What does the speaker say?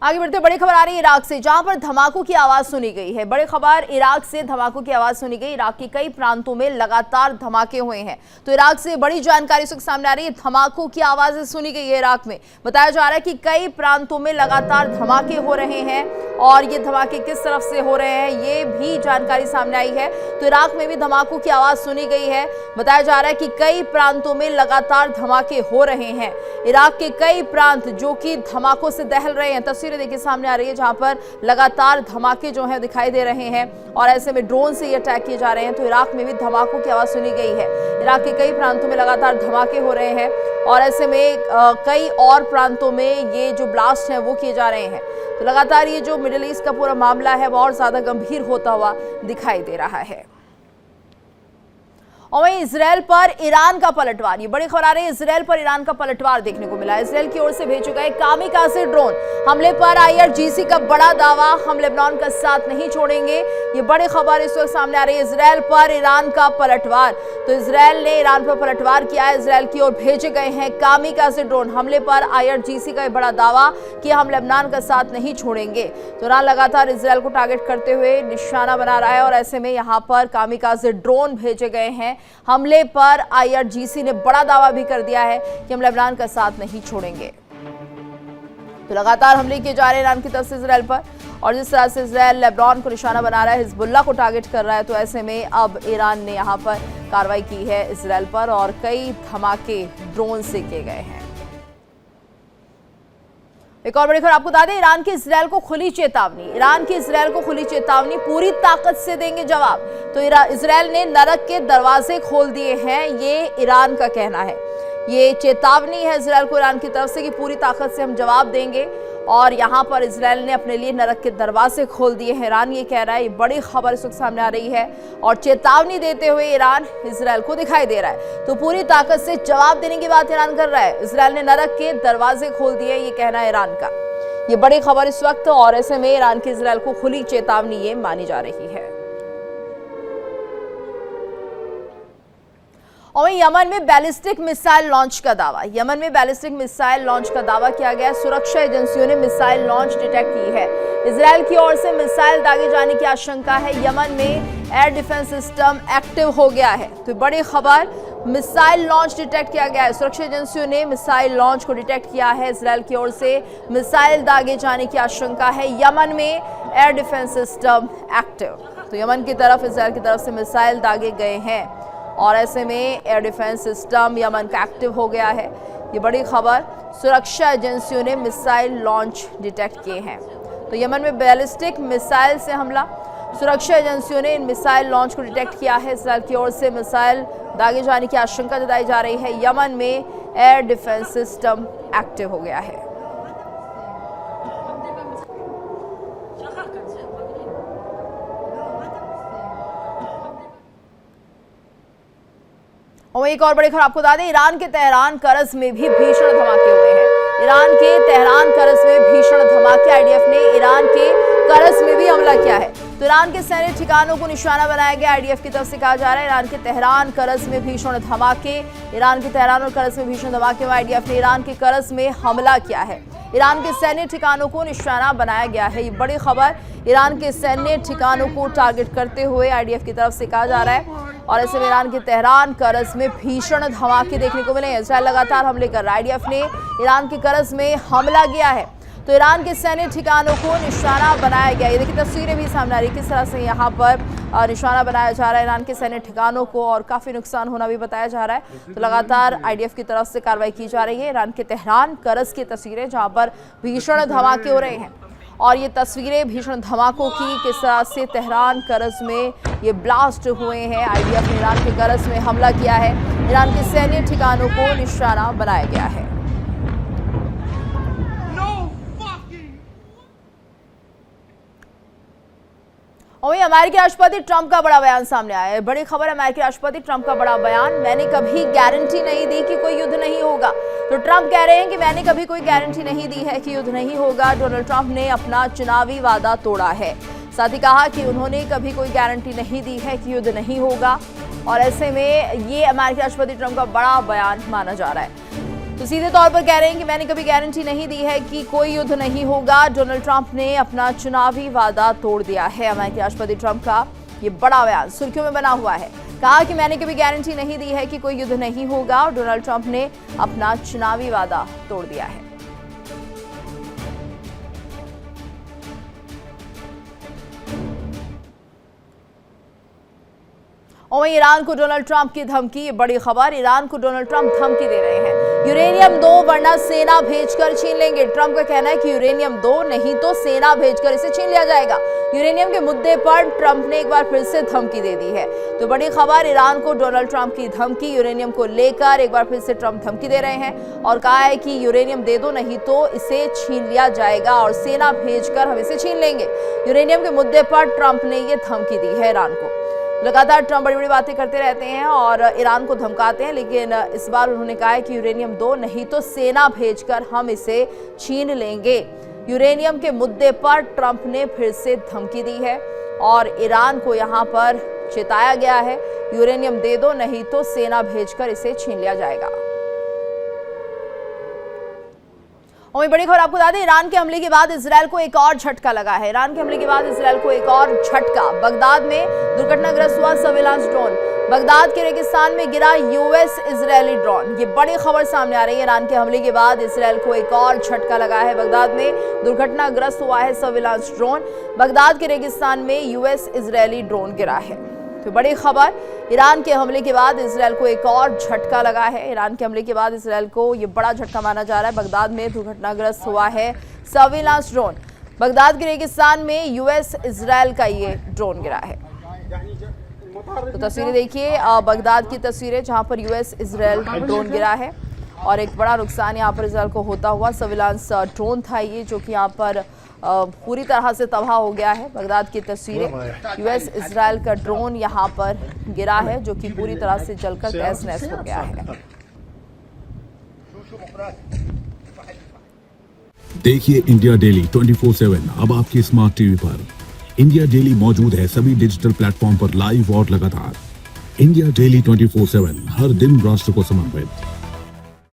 आगे बढ़ते बड़ी खबर आ रही है इराक से, जहां पर धमाकों की आवाज सुनी गई है। बड़ी खबर इराक से धमाकों की आवाज सुनी गई। इराक के कई प्रांतों में लगातार धमाके हुए हैं। तो इराक से बड़ी जानकारी इस वक्त सामने आ रही है। धमाकों की आवाजें सुनी गई है इराक में। बताया जा रहा है कि कई प्रांतों में लगातार धमाके हो रहे हैं और ये धमाके किस तरफ से हो रहे हैं ये भी जानकारी सामने आई है। तो इराक में भी धमाकों की आवाज सुनी गई है। बताया जा रहा है कि कई प्रांतों में लगातार धमाके हो रहे हैं। इराक के कई प्रांत जो कि धमाकों से दहल रहे हैं। तस्वीरें देखिए सामने आ रही है जहां पर लगातार धमाके जो हैं दिखाई दे रहे हैं और ऐसे में ड्रोन से ये अटैक किए जा रहे हैं। तो इराक में भी धमाकों की आवाज सुनी गई है। इराक के कई प्रांतों में लगातार धमाके हो रहे हैं और ऐसे में कई और प्रांतों में ये जो ब्लास्ट है वो किए जा रहे हैं। तो लगातार ये जो मिडिल ईस्ट का पूरा मामला है वो और ज्यादा गंभीर होता हुआ दिखाई दे रहा है। और वहीं इजरायल पर ईरान का पलटवार, ये बड़ी खबर आ रही है। इजरायल पर ईरान का पलटवार देखने को मिला। इजरायल की ओर से भेजे गए कामिकाज़े ड्रोन हमले पर IRGC का बड़ा दावा, हम लेबनान का साथ नहीं छोड़ेंगे। ये बड़ी खबर इस वक्त सामने आ रही है। इजरायल पर ईरान का पलटवार, तो इजरायल ने ईरान पर पलटवार किया है। इजरायल की ओर भेजे गए हैं कामिकाज़े ड्रोन हमले पर IRGC का बड़ा दावा कि हम लेबनान का साथ नहीं छोड़ेंगे। तो ईरान लगातार इजरायल को टारगेट करते हुए निशाना बना रहा है और ऐसे में यहाँ पर कामिकाज़े ड्रोन भेजे गए हैं। हमले पर IRGC ने बड़ा दावा भी कर दिया है कि हम लेबनान का साथ नहीं छोड़ेंगे। तो लगातार हमले किए जा रहे हैं ईरान की तरफ से इजरायल पर और जिस तरह से इजरायल लेबनान को निशाना बना रहा है, हिजबुल्लाह को टारगेट कर रहा है, तो ऐसे में अब ईरान ने यहां पर कार्रवाई की है इजरायल पर और कई धमाके ड्रोन से किए गए हैं। एक और बड़ी खबर आपको बता दें, ईरान की इजरायल को खुली चेतावनी। ईरान की इजरायल को खुली चेतावनी, पूरी ताकत से देंगे जवाब। तो इजरायल ने नरक के दरवाजे खोल दिए हैं, ये ईरान का कहना है। ये चेतावनी है इजरायल को ईरान की तरफ से कि पूरी ताकत से हम जवाब देंगे और यहाँ पर इजरायल ने अपने लिए नरक के दरवाजे खोल दिए हैं, ईरान ये कह रहा है। ये बड़ी खबर इस वक्त सामने आ रही है और चेतावनी देते हुए ईरान इजरायल को दिखाई दे रहा है। तो पूरी ताकत से जवाब देने की बात ईरान कर रहा है। इजरायल ने नरक के दरवाजे खोल दिए, ये कहना है ईरान का। ये बड़ी खबर इस वक्त और ऐसे में ईरान की इजरायल को खुली चेतावनी ये मानी जा रही है। और यमन में बैलिस्टिक मिसाइल लॉन्च का दावा। यमन में बैलिस्टिक मिसाइल लॉन्च का दावा किया गया। सुरक्षा एजेंसियों ने मिसाइल लॉन्च डिटेक्ट की है। इजरायल की ओर से मिसाइल दागे जाने की आशंका है। यमन में एयर डिफेंस सिस्टम एक्टिव हो गया है। तो बड़ी खबर, मिसाइल लॉन्च डिटेक्ट किया गया है। सुरक्षा एजेंसियों ने मिसाइल लॉन्च को डिटेक्ट किया है। इजरायल की ओर से मिसाइल दागे जाने की आशंका है। यमन में एयर डिफेंस सिस्टम एक्टिव। तो यमन की तरफ इजरायल की तरफ से मिसाइल दागे गए हैं और ऐसे में एयर डिफेंस सिस्टम यमन का एक्टिव हो गया है। ये बड़ी खबर, सुरक्षा एजेंसियों ने मिसाइल लॉन्च डिटेक्ट किए हैं। तो यमन में बैलिस्टिक मिसाइल से हमला, सुरक्षा एजेंसियों ने इन मिसाइल लॉन्च को डिटेक्ट किया है। इजरायल की ओर से मिसाइल दागे जाने की आशंका जताई जा रही है। यमन में एयर डिफेंस सिस्टम एक्टिव हो गया है। और एक और बड़ी खबर आपको बता दें, ईरान के तेहरान करज में भी भीषण धमाके हुए हैं। ईरान के तेहरान करज में भीषण धमाके, IDF ने ईरान के करज में भी हमला किया है। तो ईरान के सैन्य ठिकानों को निशाना बनाया गया। IDF की तरफ से कहा जा रहा है ईरान के तेहरान करज में भीषण धमाके। ईरान के तेहरान और करज में भीषण धमाके में IDF ने ईरान के करज में हमला किया है। ईरान के सैन्य ठिकानों को निशाना बनाया गया है। ये बड़ी खबर, ईरान के सैन्य ठिकानों को टारगेट करते हुए IDF की तरफ से कहा जा रहा है और ऐसे में ईरान के तेहरान करज में भीषण धमाके देखने को मिले हैं। इजरायल लगातार हमले कर रहा है। IDF ने ईरान के करज में हमला किया है। तो ईरान के सैन्य ठिकानों को निशाना बनाया गया। ये देखिए तस्वीरें भी सामने आ रही है किस तरह से यहाँ पर निशाना बनाया जा रहा है ईरान के सैन्य ठिकानों को और काफ़ी नुकसान होना भी बताया जा रहा है। तो लगातार IDF की तरफ से कार्रवाई की जा रही है। ईरान के तेहरान करज की तस्वीरें जहाँ पर भीषण धमाके हो रहे हैं और ये तस्वीरें भीषण धमाकों की, किस तरह से तेहरान करज में ये ब्लास्ट हुए हैं। IDF ने ईरान के करज में हमला किया है। ईरान के सैन्य ठिकानों को निशाना बनाया गया है। और वहीं अमेरिकी राष्ट्रपति ट्रंप का बड़ा बयान सामने आया है। बड़ी खबर, अमेरिकी राष्ट्रपति ट्रंप का बड़ा बयान, मैंने कभी गारंटी नहीं दी कि कोई युद्ध नहीं होगा। तो ट्रंप कह रहे हैं कि मैंने कभी कोई गारंटी नहीं दी है कि युद्ध नहीं होगा। डोनाल्ड ट्रंप ने अपना चुनावी वादा तोड़ा है। साथ ही कहा कि उन्होंने कभी कोई गारंटी नहीं दी है कि युद्ध नहीं होगा और ऐसे में ये अमेरिकी राष्ट्रपति ट्रंप का बड़ा बयान माना जा रहा है। तो सीधे तौर पर कह रहे हैं कि मैंने कभी गारंटी नहीं दी है कि कोई युद्ध नहीं होगा। डोनाल्ड ट्रंप ने अपना चुनावी वादा तोड़ दिया है। अमेरिकी राष्ट्रपति ट्रंप का ये बड़ा बयान सुर्खियों में बना हुआ है। कहा कि मैंने कभी गारंटी नहीं दी है कि कोई युद्ध नहीं होगा और डोनाल्ड ट्रंप ने अपना चुनावी वादा तोड़ दिया है। और वहीं ईरान को डोनाल्ड ट्रंप की धमकी। ये बड़ी खबर, ईरान को डोनाल्ड ट्रंप धमकी दे रहे हैं, यूरेनियम दो वरना सेना भेजकर छीन लेंगे। ट्रंप का कहना है कि यूरेनियम दो, नहीं तो सेना भेजकर इसे छीन लिया जाएगा। यूरेनियम के मुद्दे पर ट्रंप ने एक बार फिर से धमकी दे दी है। तो बड़ी खबर, ईरान को डोनाल्ड ट्रंप की धमकी। यूरेनियम को लेकर एक बार फिर से ट्रंप धमकी दे रहे हैं और कहा है कि यूरेनियम दे दो, नहीं तो इसे छीन लिया जाएगा और सेना भेजकर हम इसे छीन लेंगे। यूरेनियम के मुद्दे पर ट्रंप ने ये धमकी दी है ईरान को। लगातार ट्रंप बड़ी बड़ी बातें करते रहते हैं और ईरान को धमकाते हैं, लेकिन इस बार उन्होंने कहा है कि यूरेनियम दो, नहीं तो सेना भेजकर हम इसे छीन लेंगे। यूरेनियम के मुद्दे पर ट्रंप ने फिर से धमकी दी है और ईरान को यहां पर चेताया गया है, यूरेनियम दे दो, नहीं तो सेना भेजकर इसे छीन लिया जाएगा। और बड़ी खबर आपको बता दें, ईरान के हमले के बाद इजरायल को एक और झटका लगा है। ईरान के हमले के बाद इजरायल को एक और झटका। बगदाद में दुर्घटनाग्रस्त हुआ सर्विलांस ड्रोन। बगदाद के रेगिस्तान में गिरा यूएस इजरायली ड्रोन। ये बड़ी खबर सामने आ रही है। ईरान के हमले के बाद इजरायल को एक और झटका लगा है। बगदाद में दुर्घटनाग्रस्त हुआ है सर्विलांस ड्रोन। बगदाद के रेगिस्तान में यूएस इजरायली ड्रोन गिरा है। तो बड़ी खबर, ईरान के हमले के बाद इजरायल को एक और झटका लगा है। ईरान के हमले के बाद इजरायल को ये बड़ा झटका माना जा रहा है। बगदाद में दुर्घटनाग्रस्त हुआ है सर्विलांस ड्रोन। बगदाद के रेगिस्तान में यूएस इजरायल का ये ड्रोन गिरा है। तो तस्वीरें देखिए, बगदाद की तस्वीरें जहां पर यूएस इजरायल ड्रोन गिरा है और एक बड़ा नुकसान यहाँ पर इजरायल को होता हुआ। सर्विलांस ड्रोन था ये, जो कि यहाँ पर पूरी तरह से तबाह हो गया है। बगदाद की तस्वीरें, यूएस इजरायल का ड्रोन यहाँ पर गिरा है, जो कि पूरी तरह से जलकर तहस नहस हो गया है। देखिए इंडिया डेली 24/7 अब आपके स्मार्ट टीवी पर। इंडिया डेली मौजूद है सभी डिजिटल प्लेटफॉर्म पर लाइव और लगातार। इंडिया डेली 24/7 हर दिन राष्ट्र को समर्पित।